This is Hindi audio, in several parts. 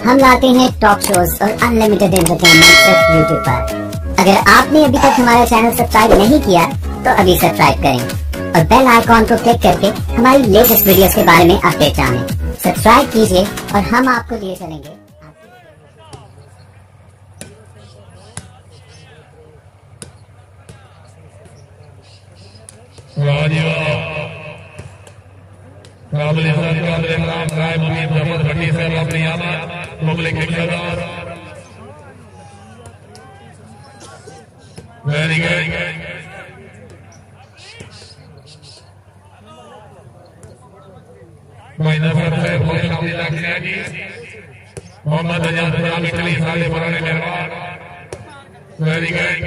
हम लाते हैं टॉक शोज और अनलिमिटेड एंटरटेनमेंट सिर्फ यूट्यूब पर। अगर आपने अभी तक हमारा चैनल सब्सक्राइब नहीं किया तो अभी सब्सक्राइब करें और बेल आइकॉन को क्लिक करके हमारी लेटेस्ट वीडियोस के बारे में अपडेट जानें। सब्सक्राइब कीजिए और हम आपको लिए चलेंगे। Very good. मोहम्मद अजाद इटली साले पुराने मेहमान। Very good.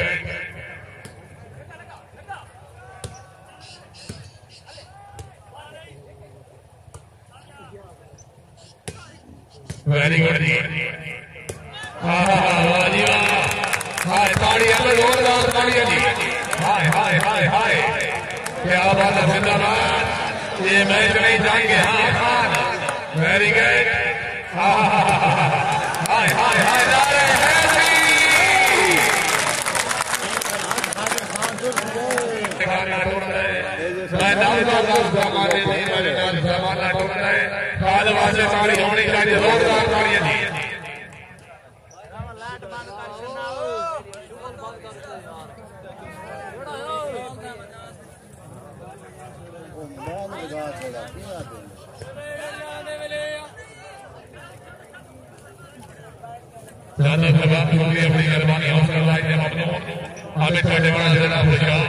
वेरी गुड जी। हाय ताड़ियां जोरदार ताड़ियां जी। हाय हाय हाय हाय क्या बात है जिंदाबाद। ये मैच नहीं जाएंगे। हाँ हाँ वेरी गुड। हाय हाय हाय नारे ताड़ी होनी चाहिए जोरदार ताड़ियां जी। अपनी मेहरबानी हौसला आगे छोटे बड़ा जिला खुशहाल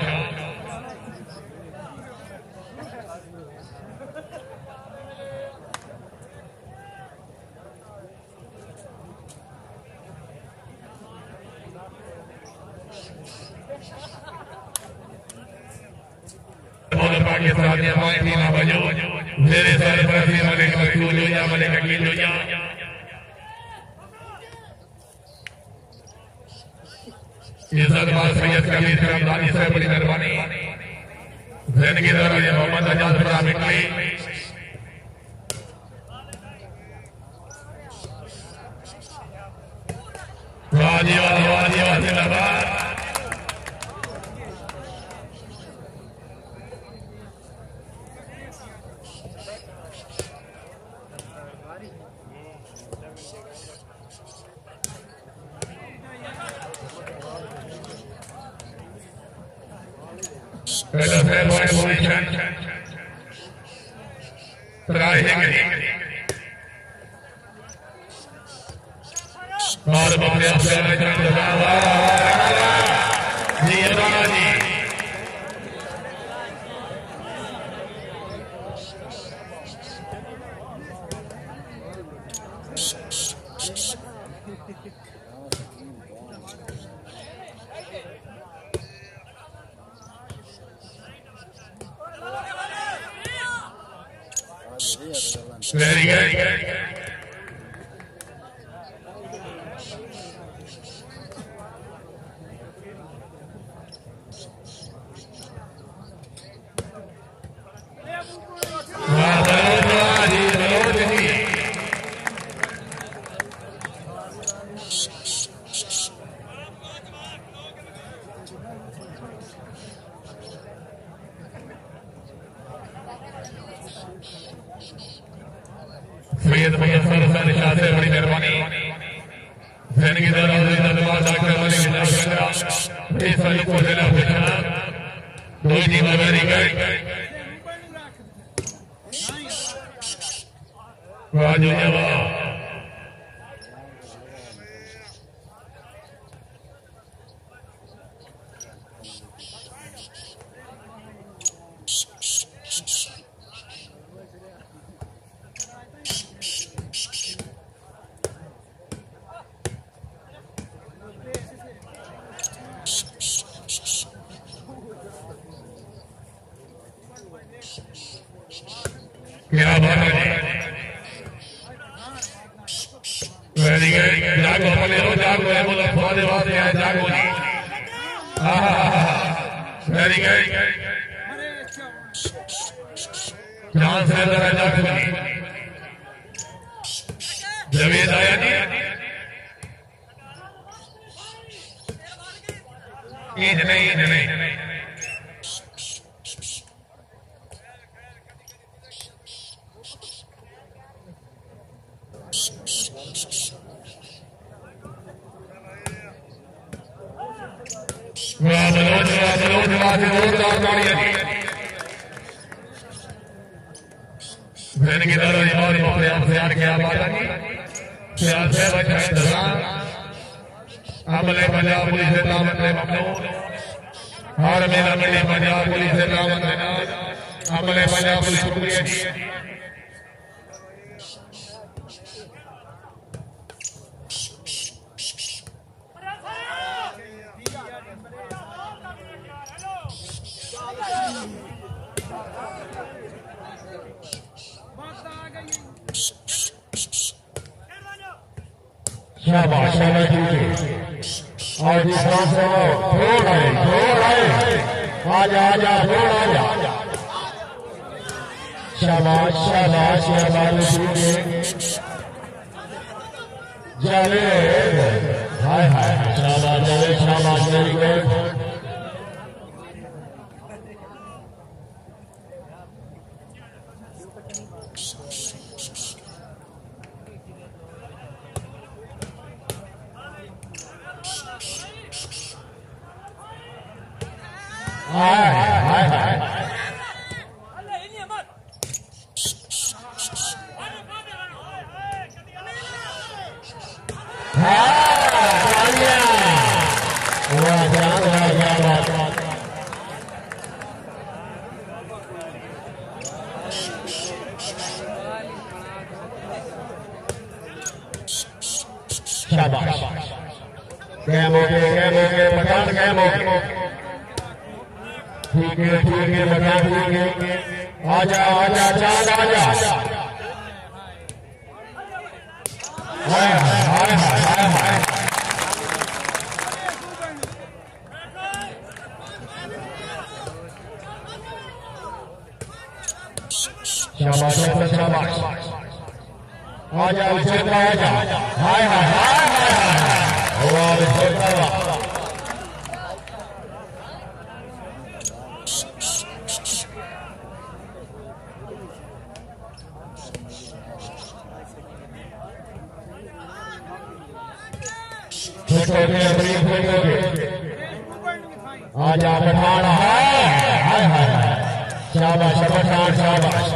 मेरे सारे प्रति मलिक मकबूल हो जा मलिक अकील हो जा। इज्जत बात सैयद कबीर करमदानी से बड़ी मेहरबानी। जिंदगी दरवाजे मोहम्मद अजाद बड़ा मिटली। वाजी वाह जिंदाबाद। Very good. बड़ी मेहरबानी। जिंदगी दो टीम वेरी गुड। राजू क्या बात है। Very good. जागो बोले हो जागो है बोलो थोड़े बात है जागो जी। Very good. चांद से जरा जागो जी। जवेद आया जी ईद नहीं बहन की तरह और प्यार क्या बात है प्यार से बचा अमले पंजाब पुलिस हर मेरा मिले पंजाब पुलिस अमले पंजाब पुलिस शुक्रिया जी शाबाश शाबाश और दूसरा जोर आए आजा आजा जोर आजा शाबाश शाबाश शाबाश जावे हाय हाय शाबाश जावे शाबाश वेरी गुड ठीक है बता ठीक है आजा आजा चांद आजा हाय हाय हाय हाय शाबाश शाबाश आजा उसे आजा हाय हाय हाय वाह आजा पठान हाय हाय हाय शाबाश पठान शाबाश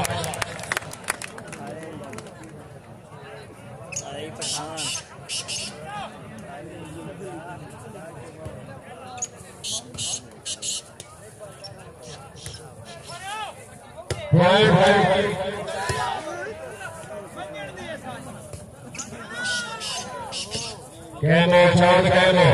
कैमो चांद कैमो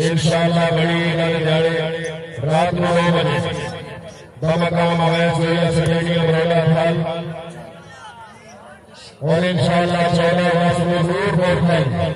इंशाअल्लाह बड़ी रात 9 बजे बमकाम सटेडियम और इंशाअल्लाह 14 अगस्त में जरूर पहुंचना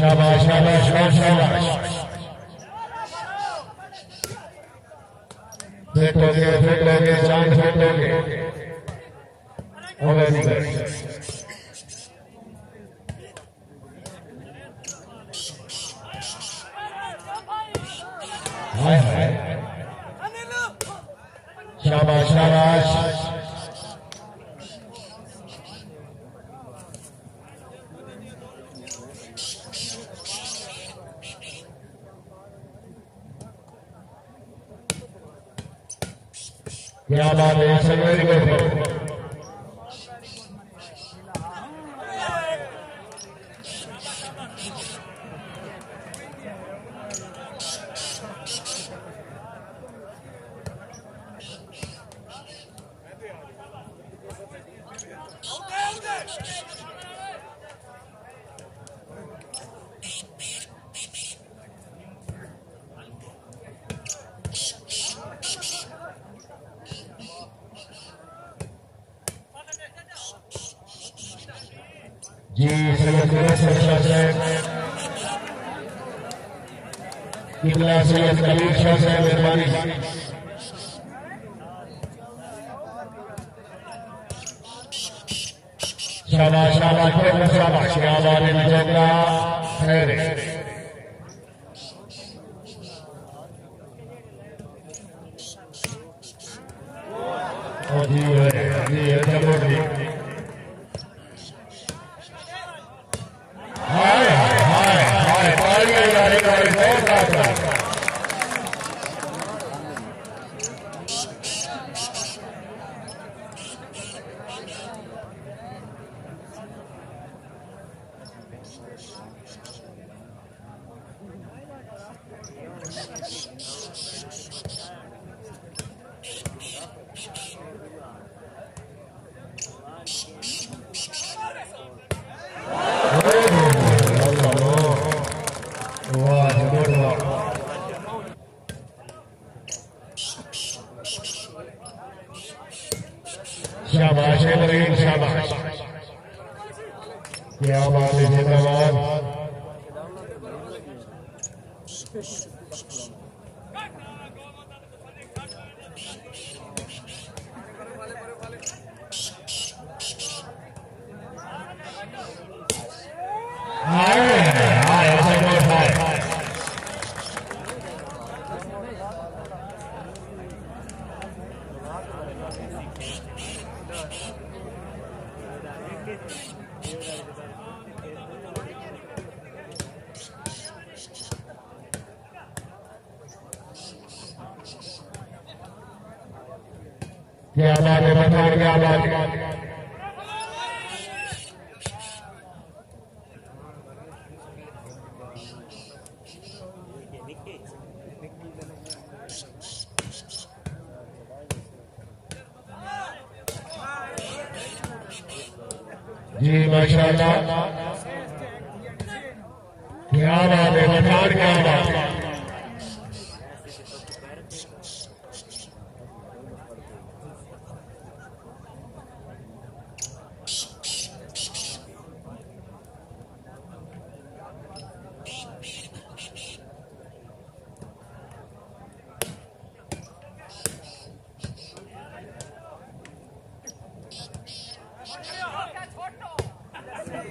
शाबाश शाबाश शाबाश फिट हो गए चांद फिट हो गए वेरी गुड हाय हाय शाबाश शाबाश क्या बात है वेरी गुड जी कितना सैयद कबीर शाह साहब मेहरबानी शाबाश शाबाश शाबाश क्या बात है विजय का खैर जी जी हाय हाय हाय शाबाश है शाबाश क्या बात है जिंदाबाद क्या बात है बताओ क्या बात है जी माशाअल्लाह क्या बात है बताओ क्या बात है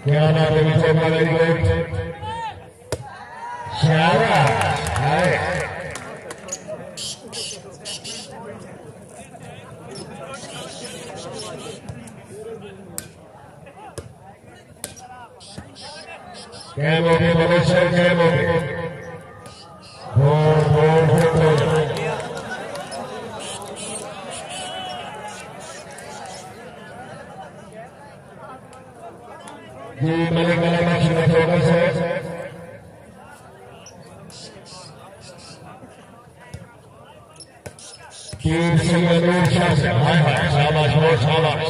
क्या नाम है विजय वेरी गुड शाबाश हाय कैम हो गए मनुष्य कैम हो गए जी मलिक फोकस है टीम सिंह शाह से हाय हाय शाबाश शाबाश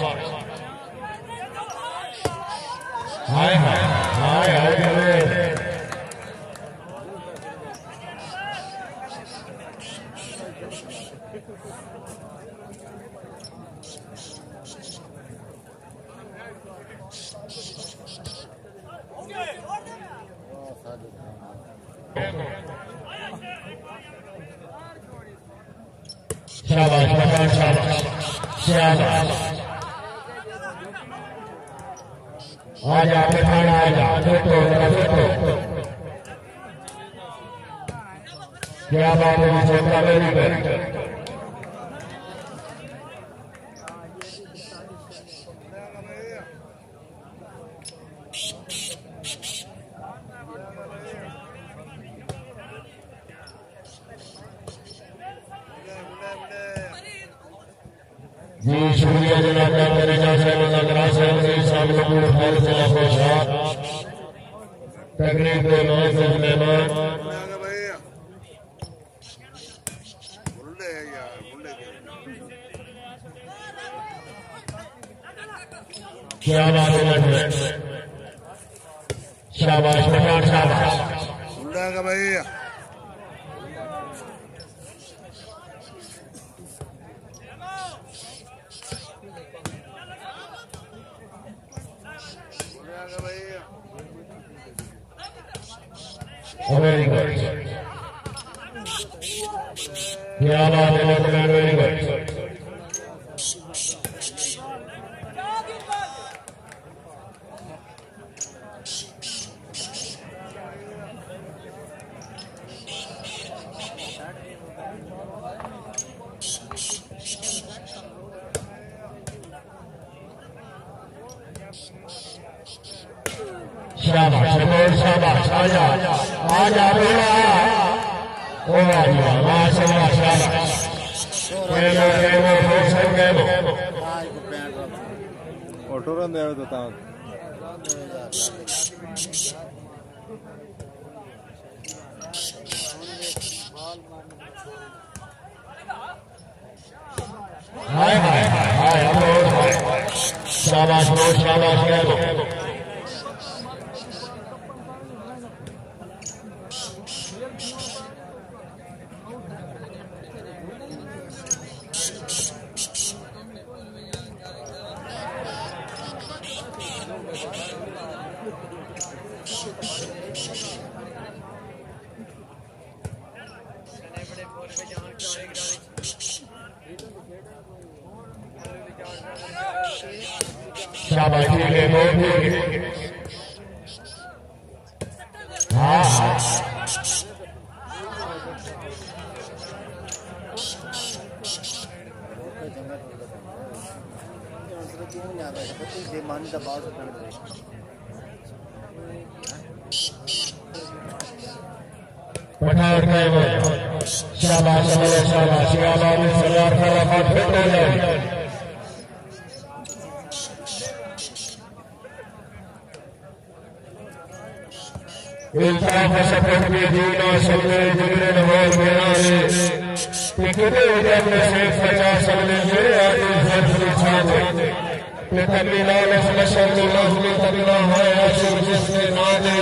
हाय हाय हाय हाय शाबाश शाबाश शाबाश शाबाश आजा पठान आजा देखो क्या बात है छोटा वेरी गुड जी शुक्रिया जनाब मेरे तकरीब के नाज़िज़ मेहमान क्या बात है शाबाश पठान शाबाश भैया वेरी गुड क्या बात है वेरी गुड शाबाश शाबाश आजा आजा ओ माशाल्लाह शाबाश ऑटो रन दे तो ता हाय हाय हाय शाबाश शाबाश शाबाश ठीक है बहुत ठीक हाँ पठान शाबाश शाबाश इंसाफ सपोर्ट में जीना सबने जिगरे नवाज मेरे कितने उधर में से 50 सबने मेरे आगे फैसले छाने पितली लाल समशर में लाजमी तबला है आशिक जिसने ना दे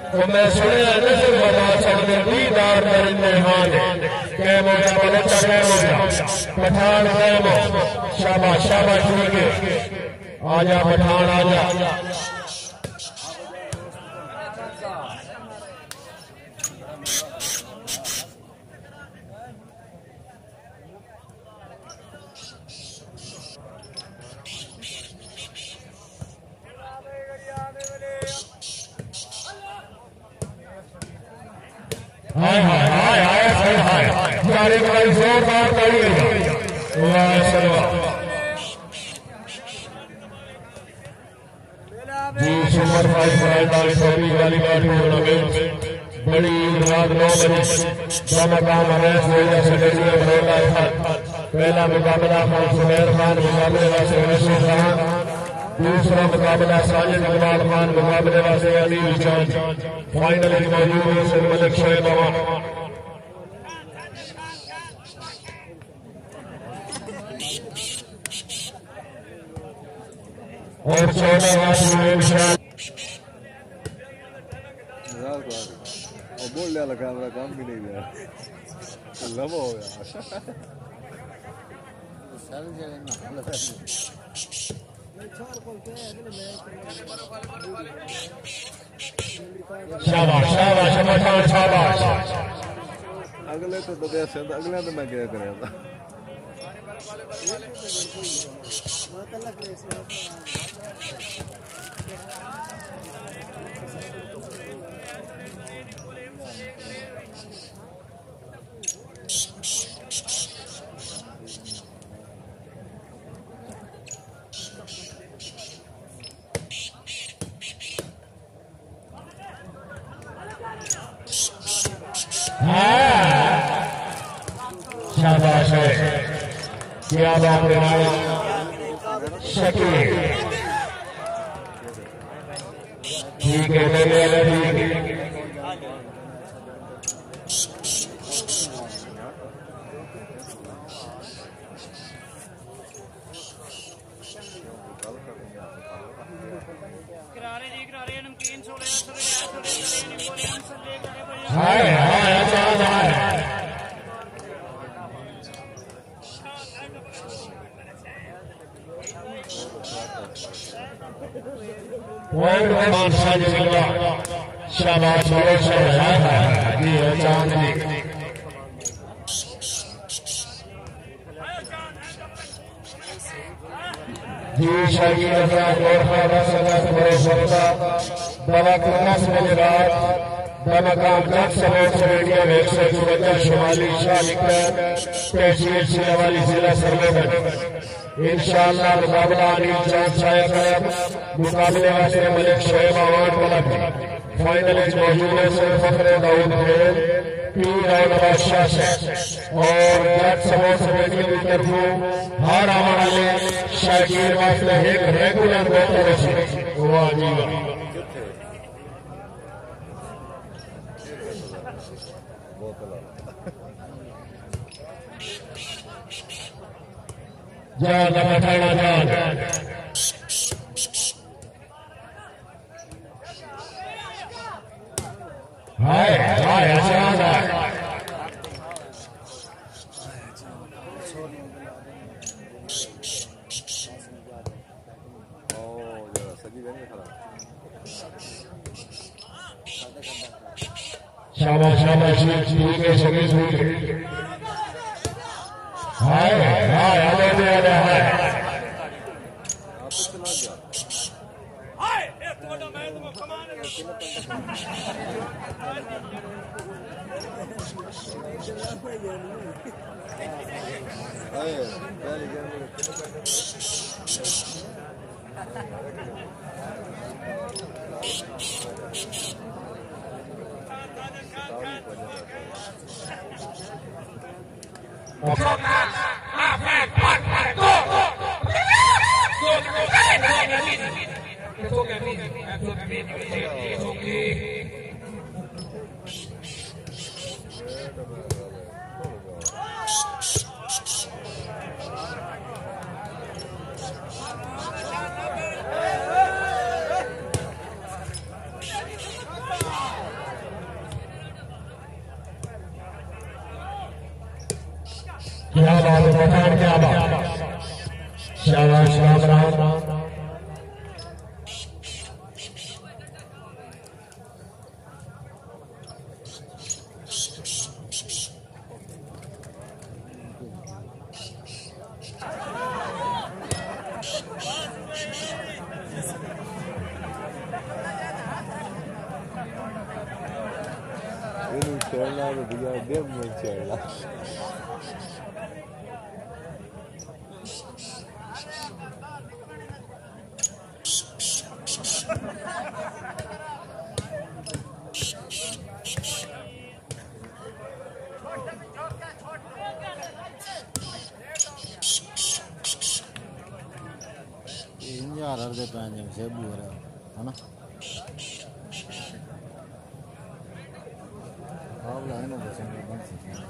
तो मैं सुने नजर बना सबने दीदार करने हाने के मोजा बलचा के मोजा पठान कैमो शाबाश शाबाश आजा पठान आजा हाय हाय हाय हाय हाय हाय हमारे भाई जोरदार ताली जी सुपर फाइव छोटी वाली बात बड़ी रात 9 बजे बमकाम है सटैडियम पहला मुकाबला सुमेर खान मुकाबले वास्ते खान दूसरा मुकाबला साजिद खान मुकाबले वास्ते अनिल चांद फाइनल में मौजूद है मलिक शोएब और 14 बोल लिया कैमरा काम भी नहीं दिया लब हो गया शाबाश शाबाश शाबाश शाबाश। अगले तो दबे से अगले तो मैं क्या करेगा शाबाश है क्या बात है शकील ठीक है ठीक है। हाय हाय चांद हाय पॉइंट साजिद का शाबाश जी चांद जी शागिद बमकाम स्टेडियम 154 शुमाली शाहलिकर तहसील सिलावाली जिला सरगोधन इंशाअल्लाह मुकाबला अनिल चांद साहब मुकाबले वास्ते मलिक शोएब अवार्ड वाला फाइनल मौजूद है सर फखरे दाऊद खेल पीर और बादशाह से और जज समूह समिति की तरफों हर आने वाले शागिर वास्ते एक रेगुलर बोतल है वाह जी वाह जान बैठाना जान हाय हाय आजाद शाबाश शाबाश ठीक है सभी हाय हाय आगे आगे हाय क्या बात है पठान क्या बात शाबाश राम राम छोड़ना तो दिया देव में छोड़ना यार दे पैंजे से बुआ है ना आप लाइन में बसेंगे बन सकते हैं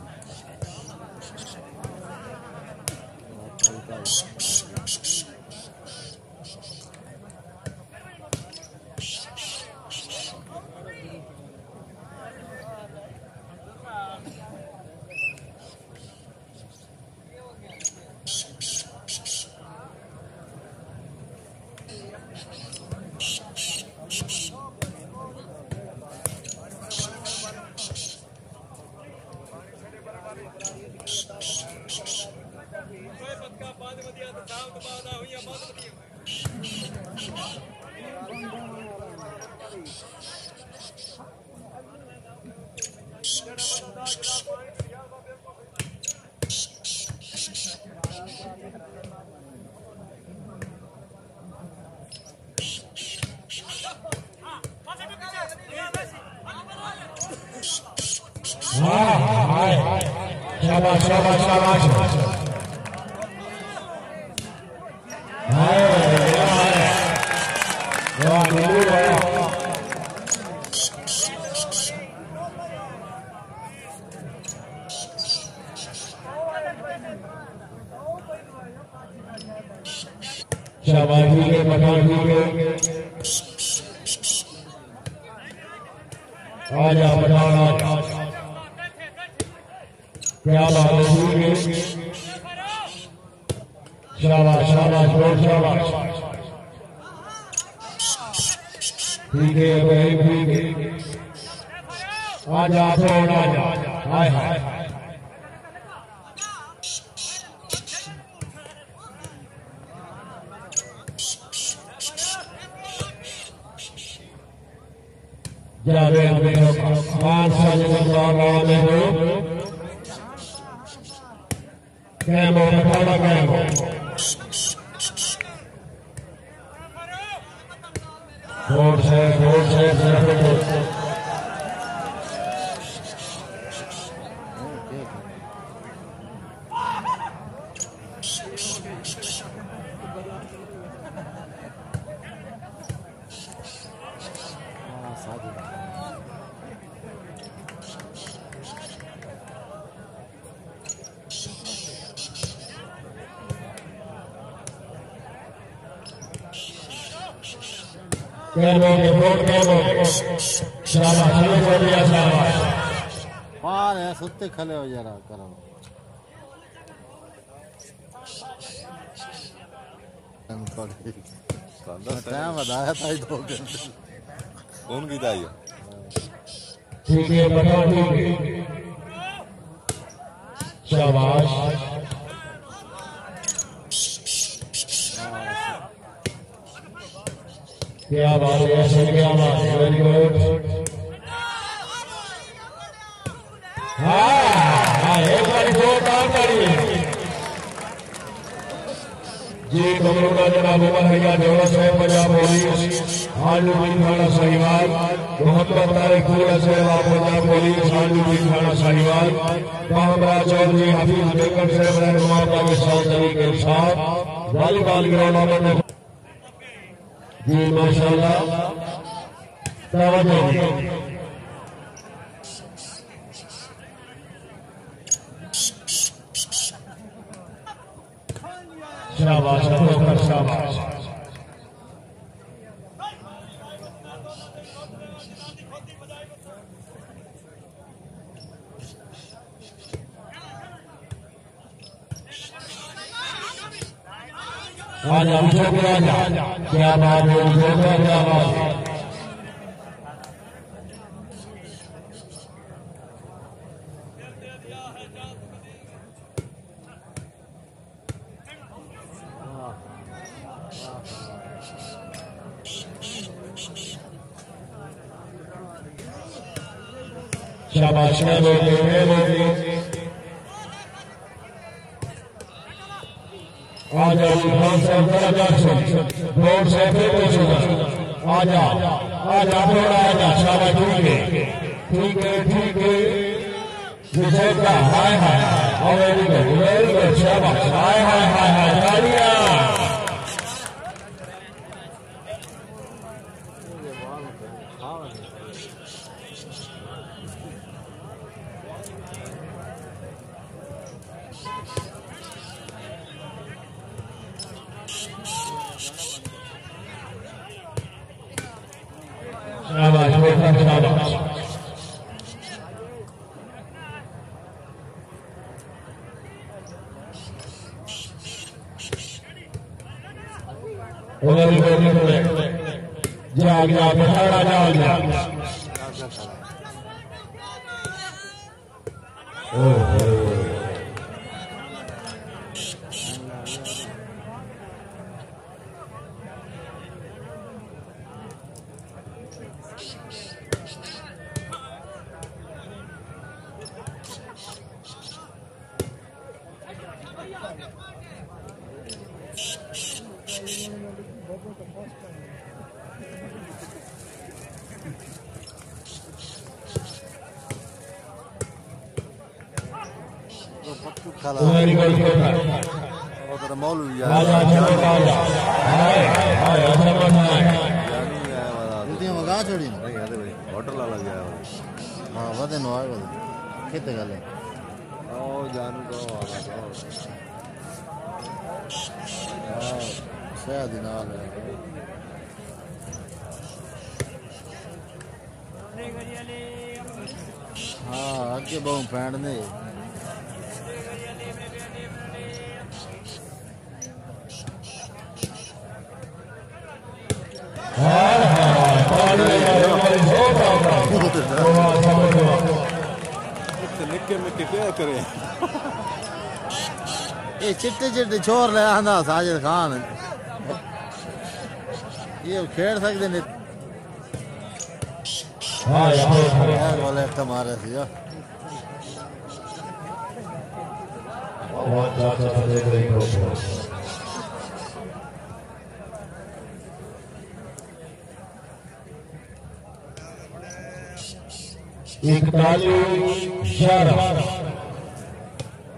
शाबाश शाबाश शाबाश शाबाशी के पटाखी के आजा पटाना क्या बात है शाबाश शाबाश बहुत शाबाश ठीक है भाई ठीक है आजा थोड़ा आजा हाय हाय जावे खान साजिद में हो कैमो पटाना कैमो घोड़ से सुते खले हो जरा करो टाइम बताया था 2 घंटे कौन की था ये ठीक है बताओ ठीक है शाबाश क्या बात है क्या बात है वेरी गुड हाँ एक बार जोरदार करिए जी कमरों जनाब उमर भैया जोड़ा से पंजाब पुलिस हालू बिन थाना साहिवाल मोहम्मद तारिक पूरा से पंजाब पुलिस हालू बिन थाना साहिवाल कामरा चौधरी हफीज बेकर से बमुकाबला के साथ तरीके के साथ वॉलीबॉल ग्राउंड में जी माशाल्लाह तवज्जो शाबाश शाबाश आजा क्या बात है क्या बात है शाबाश आजा रोड से आजा आजा थोड़ा आजा शाबाश ठीक है विजेता हाय हाय वेरी गुड शाबाश हाय हाय हाय हाय तालियां शाबाश शाबाश जा वेरी गुड कॉर्नर वो तेरा मौलवी यार राजा चलो राजा हाय हाय अच्छा बना है जल्दी मगा छोड़ी ना नहीं आते भाई होटल वाला गया है हाँ वदे नो आए वदे कितने गले ओ जानू को आना हाँ शायद ना आले हाँ आगे बहुत पैंड ने निक्के में क्या करे ये चिट्टे चिट्टे छोर ले आंदा साजिद खान ये खेल सकते नहीं यार वाले हमारे से यार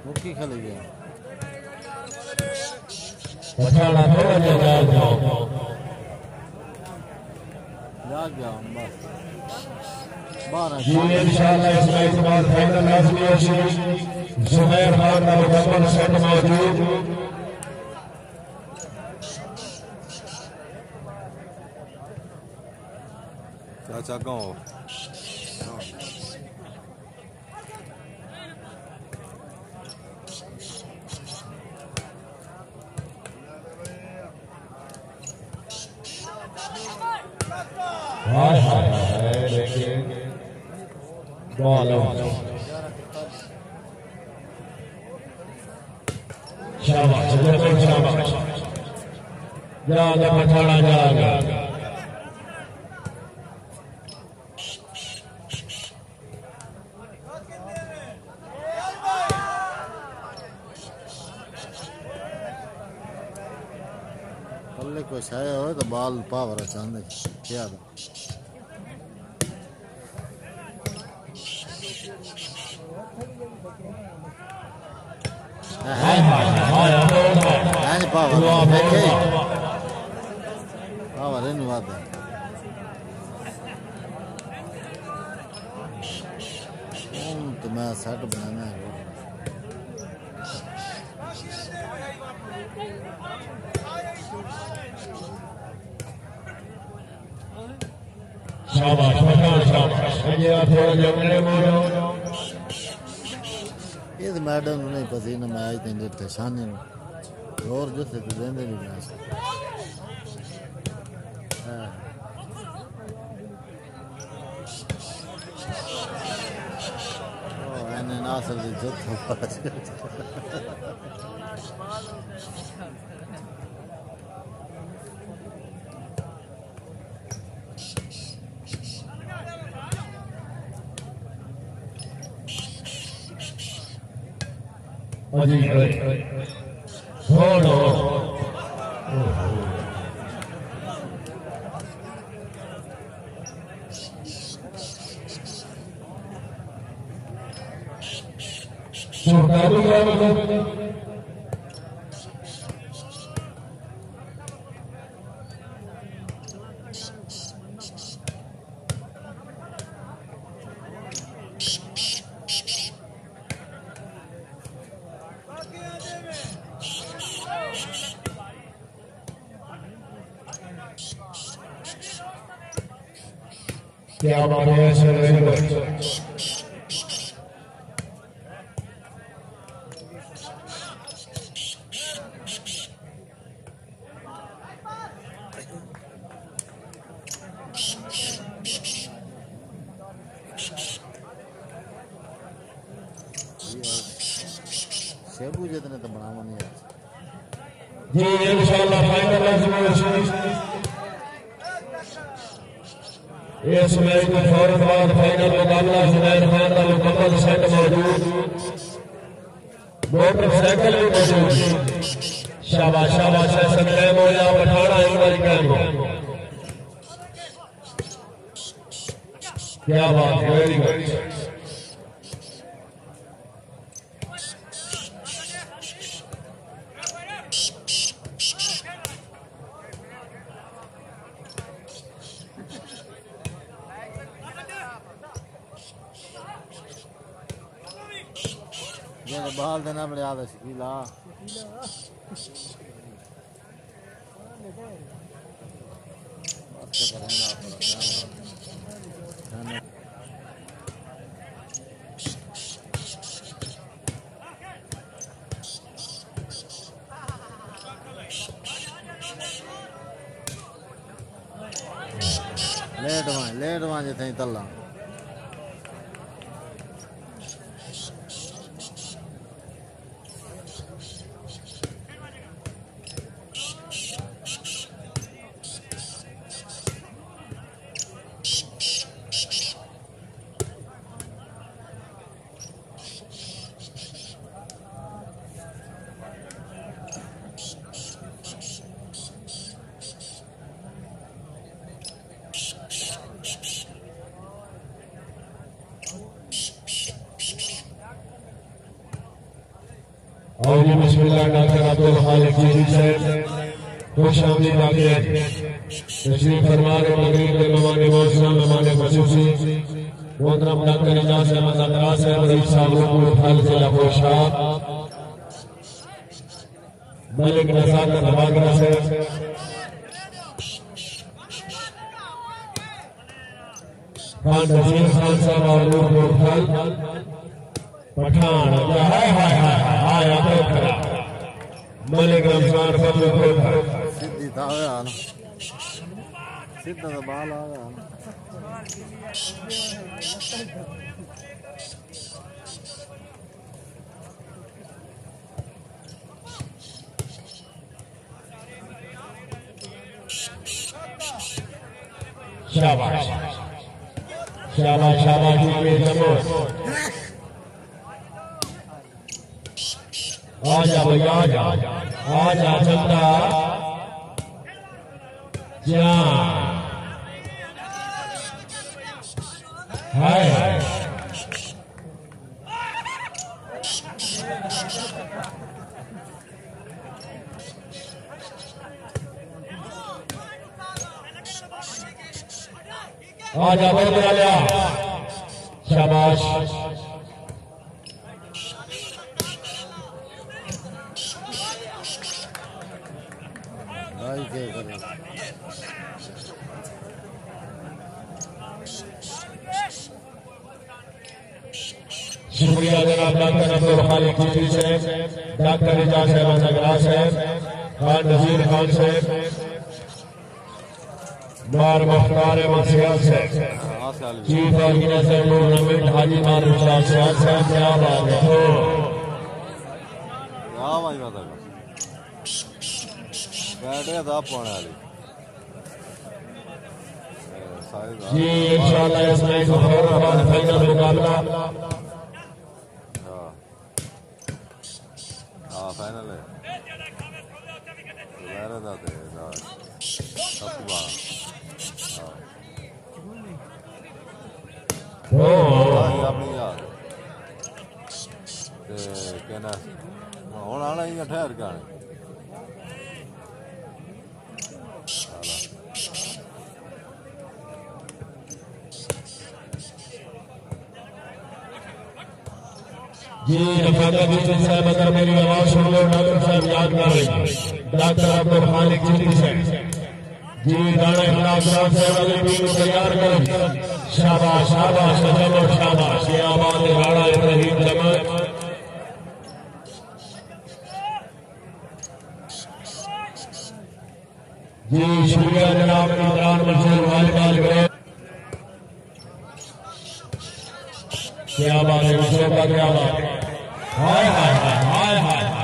मुक्की खेल गया जाग जाओ बस इंशाअल्लाह इस मैच के बाद फाइनल मैच में जुबैर खान का मुकम्मल सेट मौजूद चाचा गाँव हाय हाय हाय देखिए बॉल शाबाश शाबाश जा पठाना जाएगा पल्ले को छाया हो तो बाल पावर चांद क्या था नहीं पावर देखे पावर नहीं बात है तो मैं सेट बनाना है शाबाश शाबाश ये थोड़ा जमने बोलो ये तो मैडम नहीं पसीना मैं आज दिन देते शानी और जो थे तो देंदे नहीं मैं ओ मैंने नासर दी जो तो अजी छोड़ो क्या बात है सर शेबू जितने तो बनावा नहीं है जी इंशाअल्लाह फाइनल इस मैच में फौरन बाद फाइनल मुकाबला सुनैर खान का मुकम्मल सेट मौजूद मोटरसाइकिल भी मौजूद शाबाश शाबाश सकले मोया पठाना इंगल को क्या बात है वेरी गुड जेने बाल देना बड़े आदा शकीला लेट वहाँ जिथे तल्ला और ये बिस्मिल्लाह डॉक्टर अब्दुल खालिक जी से खुश आमदीद आगे तशरीफ फरमा के मगरिब के मेहमान मोहतरम मेहमान खुसूसी मोहतरम डॉक्टर इजाज अहमद अकरास है मरीज साहब रूपपुर फल जिला पोशाक मलिक नज़ाकत हवागरा से खान नजीर खान साहब और रूपपुर फल पठान हाय हाय हाय हाय आपे खड़ा मलिक रमजान फजल खोखर सीधी था यार सीधा तो बाल आ गया शाबाश शाबाश शाबाश के जमो आजा भैया आजा चंदा जान हाय आजा भैया शाबाश शुक्रिया जनाब डॉक्टर अब्दुल खालिक जी से डॉक्टर इजाज अहमद अकरास है खान नजीर खान से मार मुख्तार मसीहा से चीफ ऑर्गेनाइजर टूर्नामेंट हाजी मारूफ साहब से क्या बात है जी इंशाअल्लाह इस मैच को फाइनल मुकाबला फाइनल है अपनी यार कहना हूँ आना ही ठहर के आने जी डॉक्टर बीचन साहब अगर मेरी आवाज सुन लो डॉक्टर साहब याद कर लेंगे डॉक्टर अब्दुल खालिक जी से जी गाने खिलाफ साहब अगर टीम तैयार करें शाबाश शाबाश जमो शाबाश ये आबाद गाड़ा इब्राहिम जमात जी शुक्रिया जनाब इमरान मंसूर वालिबाल करें क्या बात है क्या बात है हाय हाय हाय हाय हाय